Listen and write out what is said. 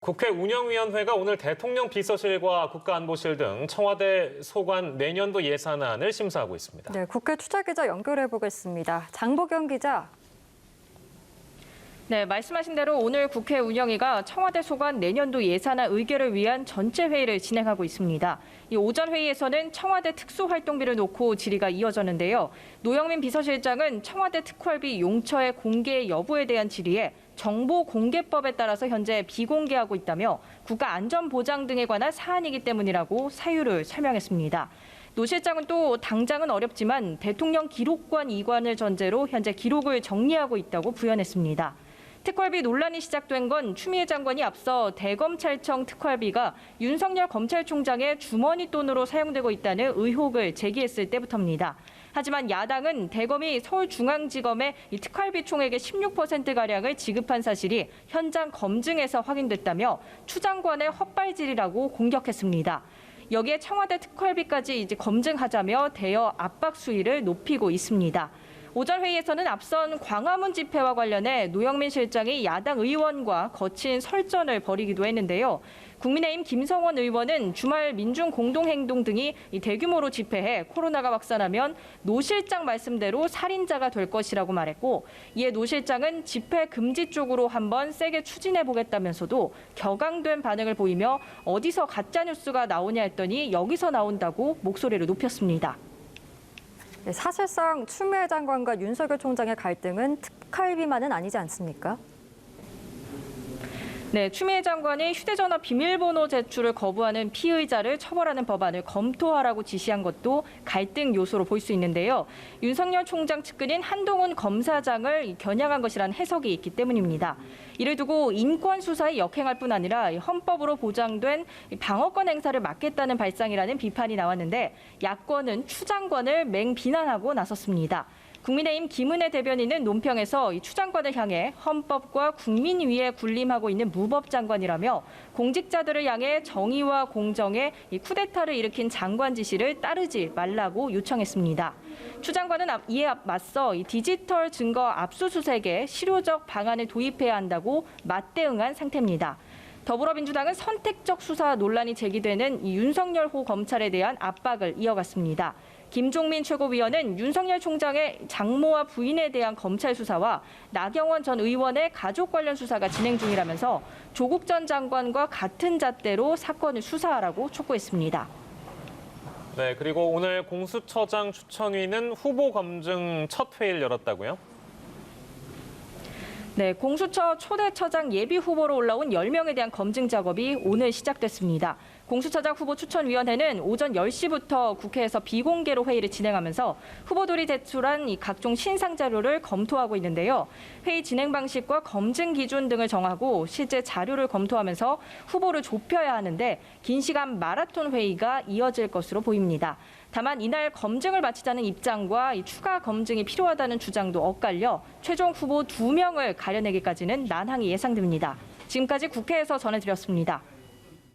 국회 운영위원회가 오늘 대통령 비서실과 국가안보실 등 청와대 소관 내년도 예산안을 심사하고 있습니다. 네, 국회 투자기자 연결해 보겠습니다. 장보경 기자. 네, 말씀하신 대로 오늘 국회 운영위가 청와대 소관 내년도 예산안 의결을 위한 전체 회의를 진행하고 있습니다. 이 오전 회의에서는 청와대 특수활동비를 놓고 질의가 이어졌는데요. 노영민 비서실장은 청와대 특활비 용처의 공개 여부에 대한 질의에 정보공개법에 따라서 현재 비공개하고 있다며 국가안전보장 등에 관한 사안이기 때문이라고 사유를 설명했습니다. 노 실장은 또 당장은 어렵지만 대통령 기록관 이관을 전제로 현재 기록을 정리하고 있다고 부연했습니다. 특활비 논란이 시작된 건 추미애 장관이 앞서 대검찰청 특활비가 윤석열 검찰총장의 주머니 돈으로 사용되고 있다는 의혹을 제기했을 때부터입니다. 하지만 야당은 대검이 서울중앙지검에 이 특활비 총액의 16%가량을 지급한 사실이 현장 검증에서 확인됐다며 추 장관의 헛발질이라고 공격했습니다. 여기에 청와대 특활비까지 이제 검증하자며 대여 압박 수위를 높이고 있습니다. 오전 회의에서는 앞선 광화문 집회와 관련해 노영민 실장이 야당 의원과 거친 설전을 벌이기도 했는데요. 국민의힘 김성원 의원은 주말 민중공동행동 등이 대규모로 집회해 코로나가 확산하면 노 실장 말씀대로 살인자가 될 것이라고 말했고, 이에 노 실장은 집회 금지 쪽으로 한번 세게 추진해 보겠다면서도 격앙된 반응을 보이며 어디서 가짜뉴스가 나오냐 했더니 여기서 나온다고 목소리를 높였습니다. 네, 사실상 추미애 장관과 윤석열 총장의 갈등은 특활비만은 아니지 않습니까? 네, 추미애 장관이 휴대전화 비밀번호 제출을 거부하는 피의자를 처벌하는 법안을 검토하라고 지시한 것도 갈등 요소로 볼 수 있는데요. 윤석열 총장 측근인 한동훈 검사장을 겨냥한 것이라는 해석이 있기 때문입니다. 이를 두고 인권 수사에 역행할 뿐 아니라 헌법으로 보장된 방어권 행사를 막겠다는 발상이라는 비판이 나왔는데 야권은 추 장관을 맹비난하고 나섰습니다. 국민의힘 김은혜 대변인은 논평에서 추 장관을 향해 헌법과 국민 위에 군림하고 있는 무법장관이라며 공직자들을 향해 정의와 공정에 쿠데타를 일으킨 장관 지시를 따르지 말라고 요청했습니다. 추 장관은 이에 맞서 디지털 증거 압수수색에 실효적 방안을 도입해야 한다고 맞대응한 상태입니다. 더불어민주당은 선택적 수사 논란이 제기되는 윤석열호 검찰에 대한 압박을 이어갔습니다. 김종민 최고위원은 윤석열 총장의 장모와 부인에 대한 검찰 수사와 나경원 전 의원의 가족 관련 수사가 진행 중이라면서 조국 전 장관과 같은 잣대로 사건을 수사하라고 촉구했습니다. 네, 그리고 오늘 공수처장 추천위는 후보 검증 첫 회의를 열었다고요? 네, 공수처 초대처장 예비 후보로 올라온 10명에 대한 검증 작업이 오늘 시작됐습니다. 공수처장 후보 추천위원회는 오전 10시부터 국회에서 비공개로 회의를 진행하면서 후보들이 제출한 각종 신상 자료를 검토하고 있는데요. 회의 진행 방식과 검증 기준 등을 정하고 실제 자료를 검토하면서 후보를 좁혀야 하는데 긴 시간 마라톤 회의가 이어질 것으로 보입니다. 다만 이날 검증을 마치자는 입장과 추가 검증이 필요하다는 주장도 엇갈려 최종 후보 2명을 가려내기까지는 난항이 예상됩니다. 지금까지 국회에서 전해드렸습니다.